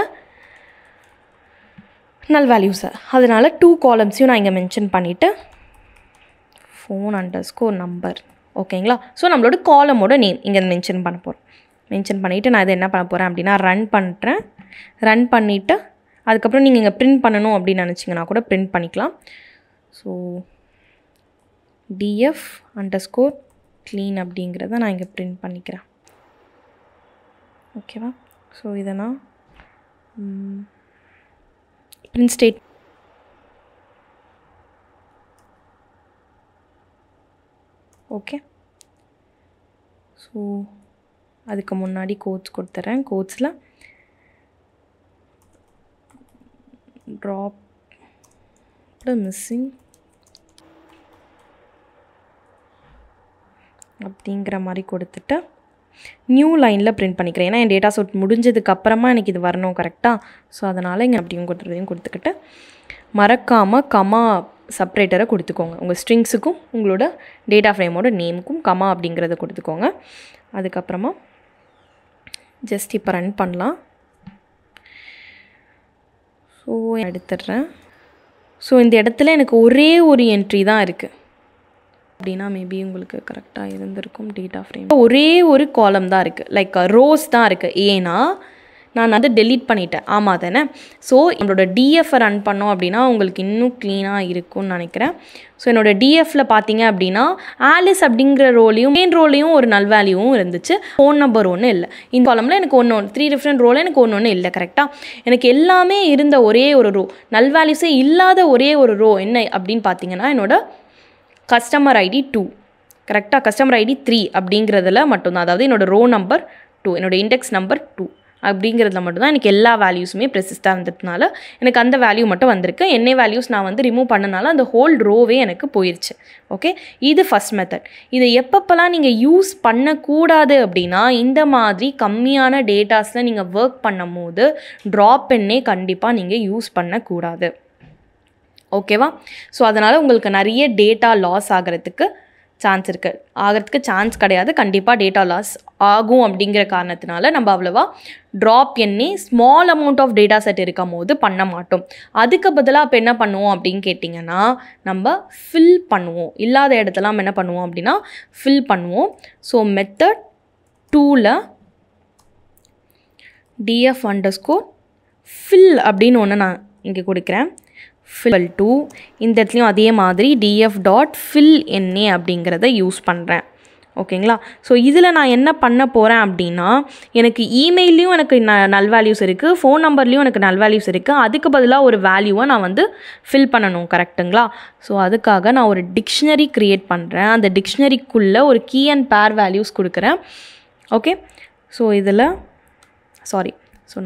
நல் வேல்யூஸை. அதனால் 2 காலம்ஸையும் நான் இங்கே மென்ஷன் பண்ணிவிட்டு phone_number. ஓகேங்களா? ஸோ நம்மளோட காலமோட நேம் இங்கே மென்ஷன் பண்ண போகிறோம். மென்ஷன் பண்ணிவிட்டு நான் இதை என்ன பண்ண போகிறேன் அப்படின்னா ரன் பண்ணுறேன். ரன் பண்ணிவிட்டு அதுக்கப்புறம் நீங்கள் இங்கே பிரிண்ட் பண்ணணும் அப்படின்னு நினச்சிங்கன்னா கூட பிரிண்ட் பண்ணிக்கலாம். ஸோ df_clean அப்படிங்கிறத நான் இங்கே பிரிண்ட் பண்ணிக்கிறேன். ஓகேவா? ஸோ இதை நான் பிரிண்ட் ஸ்டேட் ஓகே. ஸோ அதுக்கு முன்னாடி கோட்ஸ் கொடுத்துட்றேன். கோட்ஸில் ட்ராப் மிஸ்ஸிங் அப்படிங்கிற மாதிரி கொடுத்துட்டு நியூ லைனில் பிரிண்ட் பண்ணிக்கிறேன். ஏன்னா என் டேட்டா செட் முடிஞ்சதுக்கப்புறமா எனக்கு இது வரணும் கரெக்டாக. ஸோ அதனால் இங்கே அப்படியும் கொடுத்துக்கிட்டு மறக்காமல் கமா செப்ரேட்டரை கொடுத்துக்கோங்க. உங்கள் ஸ்ட்ரிங்ஸுக்கும் உங்களோட டேட்டா ஃப்ரேமோட நேமுக்கும் கமா அப்படிங்கிறத கொடுத்துக்கோங்க. அதுக்கப்புறமா ஜஸ்ட் இப்போ ரன் பண்ணலாம். ஸோ எடுத்துடுறேன். ஸோ இந்த இடத்துல எனக்கு ஒரே ஒரு என்ட்ரி தான் இருக்குது அப்படின்னா மேபி உங்களுக்கு கரெக்டாக இருந்திருக்கும். டேட்டா ஃப்ரேம் ஒரே ஒரு காலம் தான் இருக்குது, லைக் ரோஸ் தான் இருக்குது. ஏன்னா நான் அதை டெலீட் பண்ணிட்டேன். ஆமாம் தானே? ஸோ என்னோட டிஎஃப்பை ரன் பண்ணோம் அப்படின்னா உங்களுக்கு இன்னும் க்ளீனாக இருக்கும்னு நினைக்கிறேன். ஸோ என்னோடய டிஎஃப்பில் பார்த்தீங்க அப்படின்னா ஆலிஸ் அப்படிங்கிற ரோலையும் மெயின் ரோலையும் ஒரு நல் வேல்யூவும் இருந்துச்சு. ஃபோன் நம்பர் ஒன்றும் இல்லை. இந்த காலமில் எனக்கு ஒன்று 3 டிஃப்ரெண்ட் ரோவில் எனக்கு ஒன்று இல்லை கரெக்டாக. எனக்கு எல்லாமே இருந்த ஒரே ஒரு ரோ, நல் வேல்யூஸே இல்லாத ஒரே ஒரு ரோ என்ன அப்படின்னு பார்த்தீங்கன்னா என்னோட கஸ்டமர் ஐடி 2 கரெக்டாக, கஸ்டமர் ஐடி 3 அப்படிங்கிறதுல மட்டும்தான். அதாவது என்னோடய ரோ நம்பர் 2, என்னோடய இண்டெக்ஸ் நம்பர் 2 அப்படிங்கிறதுல மட்டும்தான் எனக்கு எல்லா வேல்யூஸுமே ப்ரெசிஸ்டாக இருந்ததுனால எனக்கு அந்த வேல்யூ மட்டும் வந்திருக்கு. என்ன வேல்யூஸ் நான் வந்து ரிமூவ் பண்ணனால அந்த ஹோல் ரோவே எனக்கு போயிடுச்சு. ஓகே, இது ஃபஸ்ட் மெத்தட். இதை எப்பப்பெல்லாம் நீங்கள் யூஸ் பண்ணக்கூடாது அப்படின்னா இந்த மாதிரி கம்மியான டேட்டாஸில் நீங்கள் ஒர்க் பண்ணும் போது ட்ராப் எண்ணே கண்டிப்பாக நீங்கள் யூஸ் பண்ணக்கூடாது. ஓகேவா? ஸோ அதனால் உங்களுக்கு நிறைய டேட்டா லாஸ் ஆகிறதுக்கு சான்ஸ் கிடையாது. கண்டிப்பாக டேட்டா லாஸ் ஆகும். அப்படிங்கிற காரணத்தினால நம்ம அவ்வளோவா ட்ராப் எண்ணி small amount of data set இருக்கும் போது பண்ண மாட்டோம். அதுக்கு பதிலாக இப்போ என்ன பண்ணுவோம் அப்படின்னு கேட்டிங்கன்னா நம்ம ஃபில் பண்ணுவோம். இல்லாத இடத்துல என்ன பண்ணுவோம் அப்படின்னா ஃபில் பண்ணுவோம். ஸோ மெத்தட் 2ல் df_fill அப்படின்னு ஒன்று நான் இங்கே கொடுக்குறேன். fill to இந்த இடத்துலையும் அதே மாதிரி df.fill NA அப்படிங்கிறத யூஸ் பண்ணுறேன். ஓகேங்களா? ஸோ இதில் நான் என்ன பண்ண போகிறேன் அப்படின்னா எனக்கு இமெயிலையும் எனக்கு நல் வேல்யூஸ் இருக்குது, ஃபோன் நம்பர்லேயும் எனக்கு நல் வேல்யூஸ் இருக்குது. அதுக்கு பதிலாக ஒரு வேல்யூவை நான் வந்து ஃபில் பண்ணணும். கரெக்டுங்களா? ஸோ அதுக்காக நான் ஒரு டிக்ஷனரி க்ரியேட் பண்ணுறேன். அந்த டிக்ஷனரிக்குள்ளே ஒரு கீ அண்ட் பேர் வேல்யூஸ் கொடுக்குறேன். ஓகே, ஸோ இதில்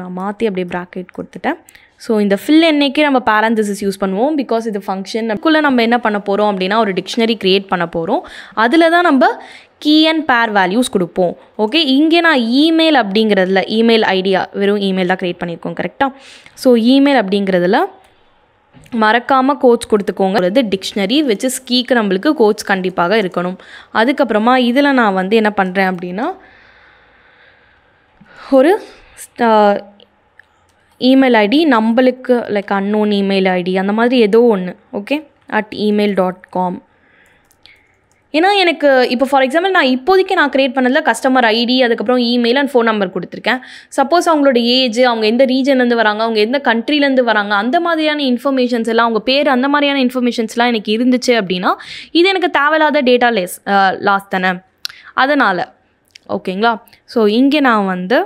நான் மாற்றி அப்படியே ப்ராக்கெட் கொடுத்துட்டேன். ஸோ இந்த ஃபில் என்னைக்கு நம்ம பேரந்தசிஸ் யூஸ் பண்ணுவோம். பிகாஸ் இது ஃபங்க்ஷன் அதுக்குள்ளே நம்ம என்ன பண்ண போகிறோம் அப்படின்னா ஒரு டிக்ஷனரி க்ரியேட் பண்ண போகிறோம். அதில் தான் நம்ம கீ அண்ட் பேர் வேல்யூஸ் கொடுப்போம். ஓகே, இங்கே நான் இமெயில் அப்படிங்கிறதுல இமெயில் ஐடியா வெறும் இமெயில் தான் க்ரியேட் பண்ணியிருக்கோம் கரெக்டாக. ஸோ இமெயில் அப்படிங்கிறதுல மறக்காமல் கோட்ஸ் கொடுத்துக்கோங்க. அது டிக்ஷனரி வச்சு கீக்கு நம்மளுக்கு கோட்ஸ் கண்டிப்பாக இருக்கணும். அதுக்கப்புறமா இதில் நான் வந்து என்ன பண்ணுறேன் அப்படின்னா ஒரு இமெயில் ஐடி நம்மளுக்கு லைக் அன்னோன் இமெயில் ஐடி அந்த மாதிரி ஏதோ ஒன்று. Okay, @email.com. ஏன்னா எனக்கு இப்போ ஃபார் எக்ஸாம்பிள் நான் இப்போதைக்கு நான் க்ரியேட் பண்ணதில் கஸ்டமர் ஐடி அதுக்கப்புறம் இமெயில் அண்ட் ஃபோன் நம்பர் கொடுத்துருக்கேன். சப்போஸ் அவங்களோட ஏஜ், அவங்க எந்த ரீஜன்லேருந்து வராங்க, அவங்க எந்த கண்ட்ரிலேருந்து வராங்க, அந்த மாதிரியான இன்ஃபர்மேஷன்ஸ் எல்லாம், அவங்க பேர், அந்த மாதிரியான இன்ஃபர்மேஷன்ஸ்லாம் எனக்கு இருந்துச்சு அப்படின்னா இது எனக்கு தேவையில்லாத டேட்டா லாஸ் தானே. அதனால் ஓகேங்களா. ஸோ இங்கே நான் வந்து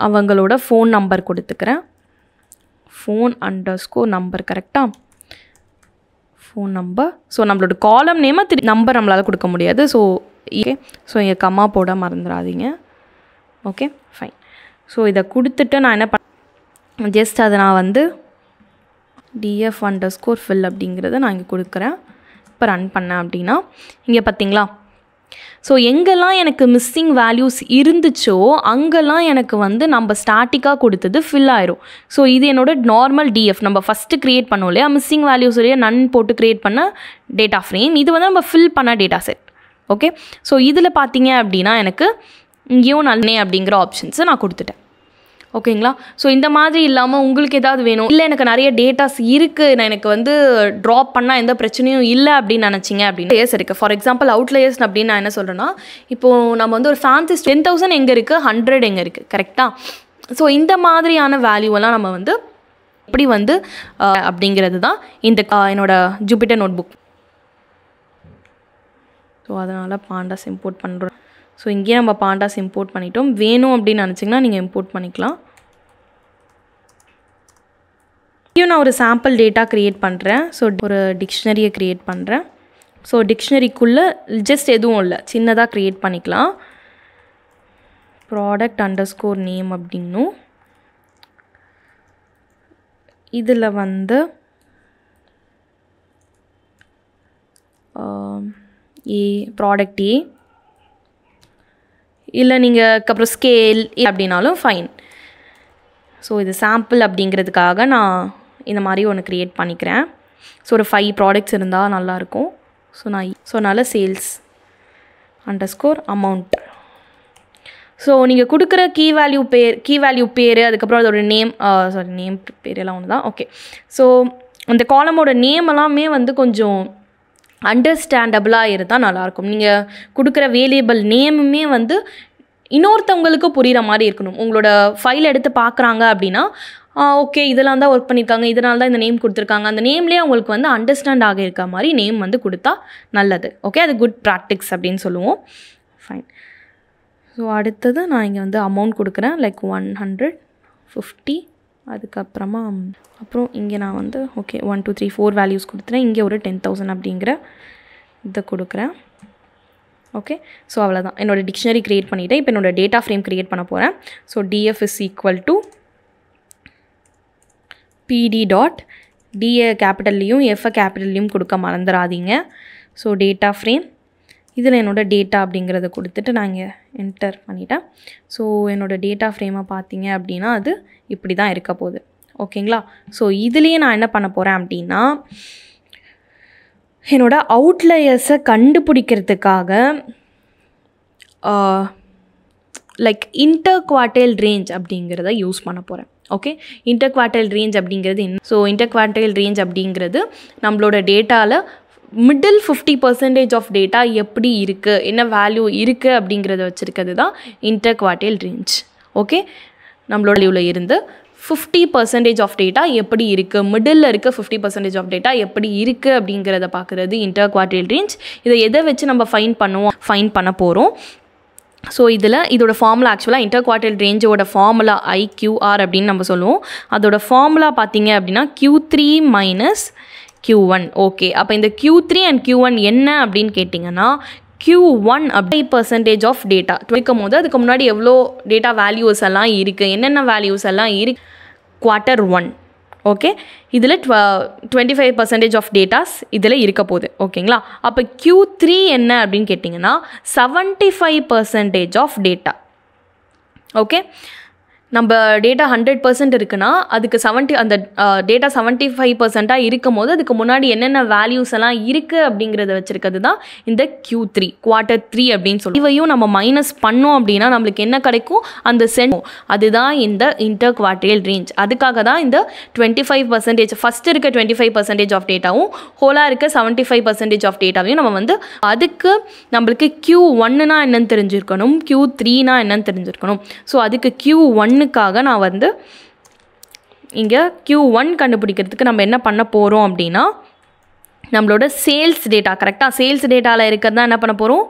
அவங்களோட ஃபோன் நம்பர் கொடுத்துக்கிறேன். phone_number கரெக்டாக, ஃபோன் நம்பர். ஸோ நம்மளோட காலம் நேமை நம்பர் நம்மளால் கொடுக்க முடியாது. ஸோ ஓகே, ஸோ இங்கே கம்மா போட மறந்துடாதீங்க. Okay fine. ஸோ இதை கொடுத்துட்டு நான் என்ன பண்ண ஜஸ்ட் அதை நான் வந்து df_fill அப்படிங்கிறத நான் இங்கே கொடுக்குறேன். இப்போ ரன் பண்ணேன் அப்படின்னா இங்கே பார்த்தீங்களா, ஸோ எங்கெல்லாம் எனக்கு மிஸ்ஸிங் வேல்யூஸ் இருந்துச்சோ அங்கெல்லாம் எனக்கு வந்து நம்ம ஸ்டாட்டிக்காக கொடுத்தது ஃபில் ஆயிரும். ஸோ இது என்னோட நார்மல் டிஎஃப் நம்ம ஃபஸ்ட்டு க்ரியேட் பண்ணோம் இல்லையா, மிஸ்ஸிங் வேல்யூஸ்லேயே நன் போட்டு க்ரியேட் பண்ண டேட்டா ஃப்ரேம். இது வந்து நம்ம ஃபில் பண்ண டேட்டா செட். ஓகே, ஸோ இதில் பார்த்தீங்க அப்படின்னா எனக்கு இங்கேயும் நல்லே அப்படிங்கிற ஆப்ஷன்ஸை நான் கொடுத்துட்டேன். ஓகேங்களா. ஸோ இந்த மாதிரி இல்லாமல் உங்களுக்கு ஏதாவது வேணும், இல்லை எனக்கு நிறைய டேட்டாஸ் இருக்குது, நான் எனக்கு வந்து ட்ராப் பண்ணால் எந்த பிரச்சனையும் இல்லை அப்படின்னு நினச்சிங்க அப்படின்னு லேயர்ஸ் இருக்குது. ஃபார் எக்ஸாம்பிள் அவுட்லேயர்ஸ் அப்படின்னு நான் என்ன சொல்கிறேன்னா, இப்போது நம்ம வந்து ஒரு ஃபேன்சி 10,000 எங்கே இருக்குது, 100 எங்கே இருக்குது கரெக்டாக. ஸோ இந்த மாதிரியான வேல்யூவெல்லாம் நம்ம வந்து எப்படி வந்து அப்படிங்கிறது தான் இந்த என்னோட ஜூபிட்டர் நோட் புக். ஸோ அதனால் பாண்டாஸ் இம்போர்ட் பண்ணுறோம். ஸோ இங்கேயே நம்ம பாண்டாஸ் இம்போர்ட் பண்ணிட்டோம். வேணும் அப்படின்னு நினச்சிங்கன்னா நீங்கள் இம்போர்ட் பண்ணிக்கலாம். இங்கேயும் நான் ஒரு சாம்பிள் டேட்டா க்ரியேட் பண்ணுறேன். ஸோ ஒரு டிக்ஷனரியை க்ரியேட் பண்ணுறேன். ஸோ டிக்ஷனரிக்குள்ளே ஜஸ்ட் எதுவும் இல்லை, சின்னதாக க்ரியேட் பண்ணிக்கலாம். product_name அப்படின்னும் இதில் வந்து ப்ராடக்ட் ஏ இல்லை நீங்கள் அப்புறம் ஸ்கேல் அப்படின்னாலும் ஃபைன். ஸோ இது சாம்பிள் அப்படிங்கிறதுக்காக நான் இந்த மாதிரி ஒன்று க்ரியேட் பண்ணிக்கிறேன். ஸோ ஒரு 5 ப்ராடக்ட்ஸ் இருந்தால் நல்லாயிருக்கும். ஸோ அதனால் சேல்ஸ் _amount. ஸோ நீங்கள் கொடுக்குற கீ வேல்யூ பேர் அதுக்கப்புறம் அதோட நேம் நேம் பேரெல்லாம் ஒன்று தான். ஓகே, ஸோ அந்த காலமோட நேம் எல்லாமே வந்து கொஞ்சம் அண்டர்ஸ்டாண்டபிளாக இருந்தால் நல்லாயிருக்கும். நீங்கள் கொடுக்குற வேரியபிள் நேமுமே வந்து இன்னொருத்தவங்களுக்கு புரிகிற மாதிரி இருக்கணும். உங்களோட ஃபைல் எடுத்து பார்க்குறாங்க அப்படின்னா ஓகே இதெல்லாம் தான் ஒர்க் பண்ணியிருக்காங்க, இதனால தான் இந்த நேம் கொடுத்துருக்காங்க, அந்த நேம்லேயே அவங்களுக்கு வந்து அண்டர்ஸ்டாண்ட் ஆக இருக்க மாதிரி நேம் வந்து கொடுத்தா நல்லது. ஓகே, அது குட் ப்ராக்டிக்ஸ் அப்படின்னு சொல்லுவோம். ஃபைன். ஸோ அடுத்தது நான் இங்கே வந்து அமௌண்ட் கொடுக்குறேன், லைக் 150. அதுக்கப்புறமா அப்புறம் இங்கே நான் வந்து ஓகே 1 2 3 4 வேல்யூஸ் கொடுத்துறேன். இங்கே ஒரு 10,000 அப்படிங்கிற இதை கொடுக்குறேன். ஓகே, ஸோ அவ்வளோதான். என்னோடய டிக்ஷனரி க்ரியேட் பண்ணிவிட்டேன். இப்போ என்னோடய டேட்டா ஃப்ரேம் க்ரியேட் பண்ண போகிறேன். So df = pd dot D A கேபிட்டல்லையும் எஃப்ஐ கேபிட்டல்லையும் கொடுக்க மறந்துடாதீங்க. ஸோ டேட்டா ஃப்ரேம் இதில் என்னோடய டேட்டா அப்படிங்கிறத கொடுத்துட்டு நான் இங்கே என்டர் பண்ணிட்டேன். ஸோ என்னோடய டேட்டா ஃப்ரேமை பார்த்தீங்க அப்படின்னா அது இப்படி தான் இருக்க போகுது. ஓகேங்களா? ஸோ இதுலேயே நான் என்ன பண்ண போகிறேன் அப்படின்னா என்னோடய அவுட்லயர்ஸை கண்டுபிடிக்கிறதுக்காக லைக் இன்டர்குவார்டைல் ரேஞ்ச் அப்படிங்கிறத யூஸ் பண்ண போகிறேன். ஓகே, இன்டர்குவார்டைல் ரேஞ்ச் அப்படிங்கிறது என்ன? ஸோ இன்டர்குவார்டைல் ரேஞ்ச் அப்படிங்கிறது நம்மளோட டேட்டாவில் மிடில் 50% ஆஃப் டேட்டா எப்படி இருக்குது, என்ன வேல்யூ இருக்குது அப்படிங்கிறத வச்சுருக்கிறது தான் இன்டர்குவார்டைல் ரேஞ்ச். ஓகே, நம்மளோட வேல்யூவில் இருந்து 50% ஆஃப் டேட்டா எப்படி இருக்குது, மிடில் இருக்க 50% ஆஃப் டேட்டா எப்படி இருக்குது அப்படிங்கிறத பார்க்குறது இன்டர்குவார்டைல் ரேஞ்ச். இதை எதை வச்சு நம்ம ஃபைன் பண்ண போகிறோம். ஸோ இதோட ஃபார்முலா ஆக்சுவலாக இன்டர்குவார்டைல் ரேஞ்சோட ஃபார்முலா IQR அப்படின்னு நம்ம சொல்லுவோம். அதோட ஃபார்முலா பார்த்தீங்க அப்படின்னா Q3 - Q1. ஓகே, அப்போ இந்த Q3 and Q1 என்ன அப்படின்னு கேட்டிங்கன்னா Q1 அப்படி % ஆஃப் டேட்டா இருக்கும் போது அதுக்கு முன்னாடி எவ்வளோ டேட்டா வேல்யூஸ் எல்லாம் இருக்குது, என்னென்ன வேல்யூஸ் எல்லாம் இருக்குது Q1. ஓகே, இதில் 25% ஆஃப் டேட்டாஸ் இதில் இருக்க போகுது. ஓகேங்களா? அப்போ Q3 என்ன அப்படின்னு கேட்டிங்கன்னா 75% ஆஃப் டேட்டா. ஓகே, நம்ம டேட்டா 100% இருக்குன்னா அதுக்கு அந்த டேட்டா 75% இருக்கும் போது அதுக்கு முன்னாடி என்னென்ன வேல்யூஸ் எல்லாம் இருக்குது அப்படிங்கிறத வச்சுருக்கிறது தான் இந்த Q3 Q3 அப்படின்னு சொல்லி. இவையும் நம்ம மைனஸ் பண்ணோம் அப்படின்னா நம்மளுக்கு என்ன கிடைக்கும், அந்த அதுதான் இந்த இன்டர்குவார்டைல் ரேஞ்ச். அதுக்காக தான் இந்த 25% ஃபஸ்ட்டு இருக்க 25% ஆஃப் டேட்டாவும் ஹோலாக இருக்க 75% ஆஃப் டேட்டாவையும் நம்ம வந்து அதுக்கு நம்மளுக்கு Q1னா என்னன்னு தெரிஞ்சிருக்கணும், Q3னா என்னன்னு தெரிஞ்சிருக்கணும். ஸோ அதுக்கு Q1க்காக நான் வந்து இங்கே Q1 கண்டுபிடிக்கிறதுக்கு நம்ம என்ன பண்ண போகிறோம் அப்படின்னா நம்மளோட சேல்ஸ் டேட்டா கரெக்டாக சேல்ஸ் டேட்டாவில் இருக்கிறது தான் என்ன பண்ண போகிறோம்,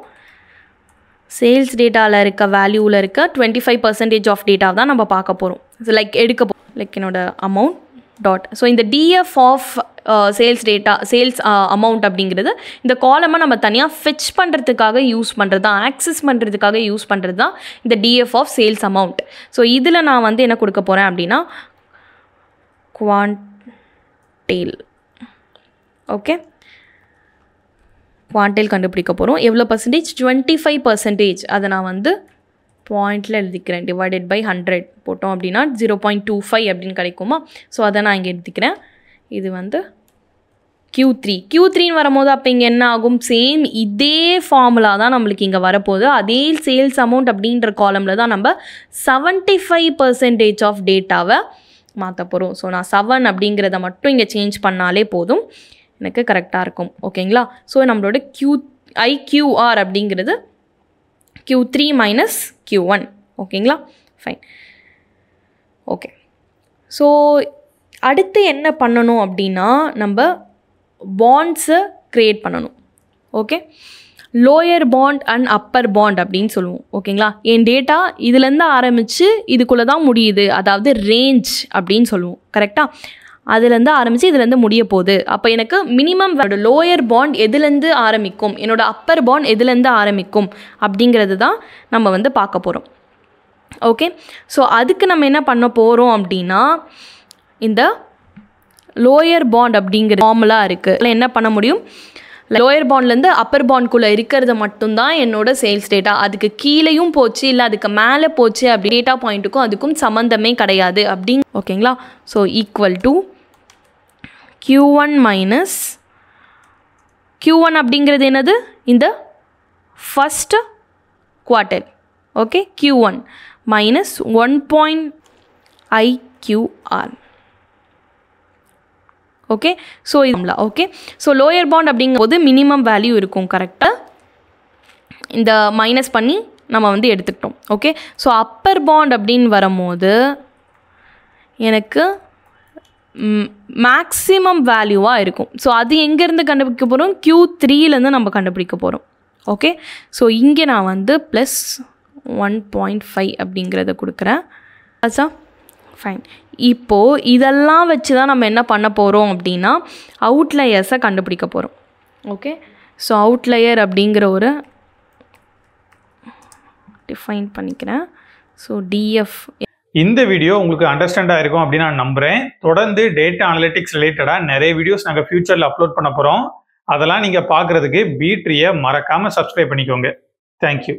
சேல்ஸ் டேட்டாவில் இருக்க வேல்யூவில் இருக்க 25% ஆஃப் டேட்டா தான் நம்ம பார்க்க போகிறோம். லைக் லைக் என்னோட அமௌண்ட் டாட். ஸோ இந்த டிஎஃப் ஆஃப் சேல்ஸ் அமௌண்ட் அப்படிங்கிறது இந்த காலமை நம்ம தனியாக ஃபெச் பண்ணுறதுக்காக யூஸ் பண்ணுறது தான், ஆக்சஸ் பண்ணுறதுக்காக யூஸ் பண்ணுறது தான் இந்த DF of sales amount. So இதில் நான் வந்து என்ன கொடுக்க போகிறேன் அப்படின்னா குவான்டைல். ஓகே, குவான்டைல் கண்டுபிடிக்க போகிறோம். எவ்வளோ பர்சன்டேஜ், 25%. அதை நான் வந்து பாயிண்டில் எழுதிக்கிறேன். டிவைடட் பை 100 போட்டோம் அப்படின்னா 0.25 அப்படின்னு கிடைக்குமா. ஸோ அதை நான் இங்கே எழுதிக்கிறேன். இது வந்து Q3 வரும்போது அப்போ இங்கே என்ன ஆகும், சேம் இதே ஃபார்முலா தான் நம்மளுக்கு இங்கே வரப்போகுது. அதே சேல்ஸ் அமௌண்ட் அப்படின்ற காலமில் தான் நம்ம 75% ஆஃப் டேட்டாவை மாற்ற போகிறோம். ஸோ நான் 7 அப்படிங்கிறத மட்டும் இங்கே சேஞ்ச் பண்ணாலே போதும், எனக்கு கரெக்டாக இருக்கும். ஓகேங்களா? ஸோ நம்மளோட IQR அப்படிங்கிறது Q3 - Q1. ஓகேங்களா? ஃபைன். ஓகே, ஸோ அடுத்து என்ன பண்ணணும் அப்படின்னா நம்ம பாண்ட்ஸை க்ரியேட் பண்ணணும். Okay, lower bond and upper bond அப்படின்னு சொல்லுவோம். ஓகேங்களா? என் டேட்டா இதுலேருந்து ஆரம்பித்து இதுக்குள்ளே தான் முடியுது, அதாவது ரேஞ்ச் அப்படின்னு சொல்லுவோம். கரெக்டாக? அதுலேருந்து ஆரம்பித்து இதுலேருந்து முடிய போகுது. அப்போ எனக்கு மினிமம் லோயர் பாண்ட் எதுலேருந்து ஆரம்பிக்கும், என்னோடய அப்பர் பாண்ட் எதுலேருந்து ஆரம்பிக்கும் அப்படிங்கிறது தான் நம்ம வந்து பார்க்க போகிறோம். ஓகே, ஸோ அதுக்கு நம்ம என்ன பண்ண போகிறோம் அப்படின்னா இந்த லோயர் பாண்ட் அப்படிங்கிற ஃபார்முலா இருக்குது. அதில் என்ன பண்ண முடியும், லோயர் பவுண்ட்லேருந்து அப்பர் பவுண்ட்குள்ளே இருக்கிறது மட்டும்தான் என்னோட சேல்ஸ் டேட்டா. அதுக்கு கீழேயும் போச்சு இல்லை அதுக்கு மேலே போச்சு அப்படி டேட்டா பாயிண்ட்டுக்கும் அதுக்கும் சம்மந்தமே கிடையாது அப்படிங்க. ஓகேங்களா? So equal to Q1 minus Q1 அப்படிங்கிறது என்னது? இந்த first quarter. Okay, Q1 minus 1.IQR. Okay, so இதுல ஓகே. ஸோ லோயர் பவுண்ட் அப்படிங்கும்போது மினிமம் வேல்யூ இருக்கும் கரெக்டாக. இந்த மைனஸ் பண்ணி நம்ம வந்து எடுத்துக்கிட்டோம். ஓகே, ஸோ அப்பர் பவுண்ட் அப்படின்னு வரும்போது எனக்கு மேக்ஸிமம் வேல்யூவாக இருக்கும். ஸோ அது எங்கேருந்து கண்டுபிடிக்க போகிறோம்? Q3லேருந்து நம்ம கண்டுபிடிக்க போகிறோம். ஓகே, ஸோ இங்கே நான் வந்து ப்ளஸ் 1.5 அப்படிங்கிறத கொடுக்குறேன். ஆச்சா, ஃபைன். இப்போது இதெல்லாம் வச்சு தான் நம்ம என்ன பண்ண போகிறோம் அப்படின்னா அவுட்லயர்ஸை கண்டுபிடிக்க போகிறோம். ஓகே, ஸோ அவுட்லயர் அப்படிங்கிற ஒரு டிஃபைன் பண்ணிக்கிறேன். So DF. இந்த வீடியோ உங்களுக்கு அண்டர்ஸ்டாண்ட் ஆயிருக்கும் அப்படின்னு நான் நம்புகிறேன். தொடர்ந்து டேட்டா அனலிட்டிக்ஸ் ரிலேட்டடாக நிறைய வீடியோஸ் நாங்கள் ஃபியூச்சரில் அப்லோட் பண்ண போகிறோம். அதெல்லாம் நீங்கள் பார்க்குறதுக்கு B-Tree மறக்காமல் சப்ஸ்கிரைப் பண்ணிக்கோங்க. தேங்க்யூ.